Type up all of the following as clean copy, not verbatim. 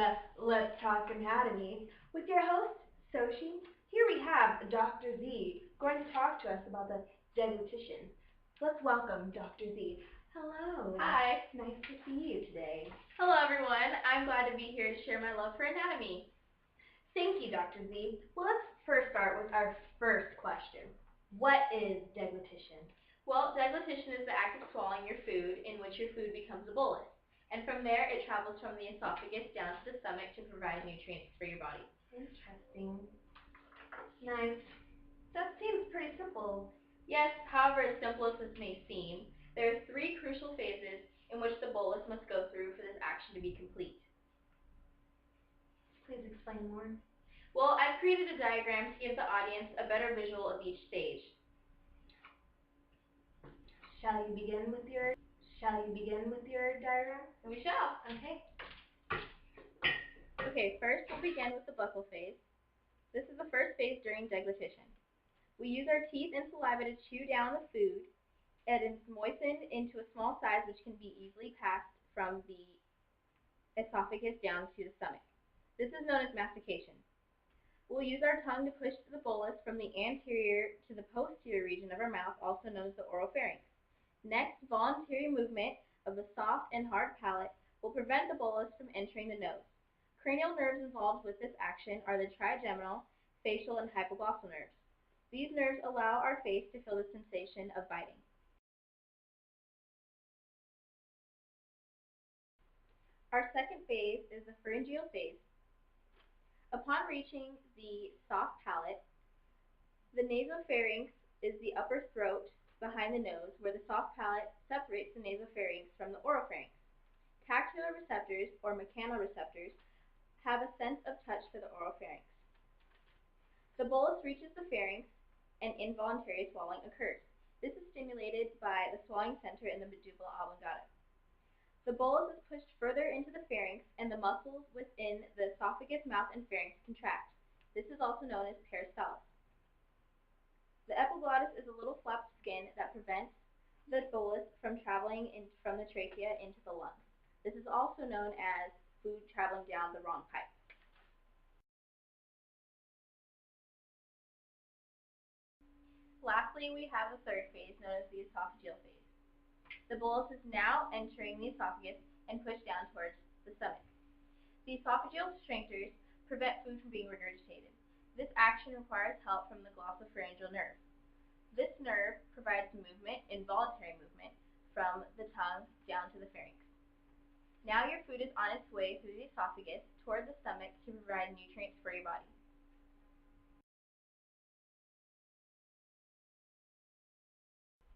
to Let's Talk Anatomy with your host, Soshi. Here we have Dr. Z going to talk to us about the deglutition. Let's welcome Dr. Z. Hello. Hi. Nice to see you today. Hello, everyone. I'm glad to be here to share my love for anatomy. Thank you, Dr. Z. Well, let's first start with our first question. What is deglutition? Well, deglutition is the act of swallowing your food in which your food becomes a bolus. And from there, it travels from the esophagus down to the stomach to provide nutrients for your body. Interesting. Nice. That seems pretty simple. Yes, however, as simple as this may seem, there are 3 crucial phases in which the bolus must go through for this action to be complete. Please explain more. Well, I've created a diagram to give the audience a better visual of each stage. Shall you begin with your diagram? We shall. Okay. Okay, first we'll begin with the buccal phase. This is the first phase during deglutition. We use our teeth and saliva to chew down the food, and it's moistened into a small size which can be easily passed from the esophagus down to the stomach. This is known as mastication. We'll use our tongue to push the bolus from the anterior to the posterior region of our mouth, also known as the oropharynx. Next, voluntary movement of the soft and hard palate will prevent the bolus from entering the nose. Cranial nerves involved with this action are the trigeminal, facial, and hypoglossal nerves. These nerves allow our face to feel the sensation of biting. Our second phase is the pharyngeal phase. Upon reaching the soft palate, the nasopharynx is the upper throat behind the nose, where the soft palate separates the nasopharynx from the oropharynx. Tactile receptors, or mechanoreceptors, have a sense of touch for the oropharynx. The bolus reaches the pharynx, and involuntary swallowing occurs. This is stimulated by the swallowing center in the medulla oblongata. The bolus is pushed further into the pharynx, and the muscles within the esophagus, mouth, and pharynx contract. This is also known as peristalsis. The epiglottis is a little flap of skin that prevents the bolus from traveling from the trachea into the lungs. This is also known as food traveling down the wrong pipe. Lastly, we have the third phase, known as the esophageal phase. The bolus is now entering the esophagus and pushed down towards the stomach. The esophageal sphincters prevent food from being regurgitated. This action requires help from the glossopharyngeal nerve. This nerve provides movement, involuntary movement, from the tongue down to the pharynx. Now your food is on its way through the esophagus toward the stomach to provide nutrients for your body.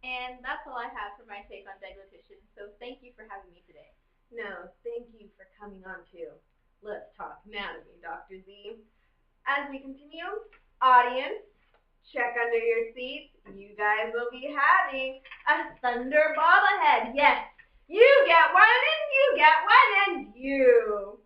And that's all I have for my take on deglutition, so thank you for having me today. No, thank you for coming on too. Let's Talk Anatomy, Dr. Z. As we continue, audience, check under your seats. You guys will be having a thunder bobblehead. Yes, you get one and you get one and you.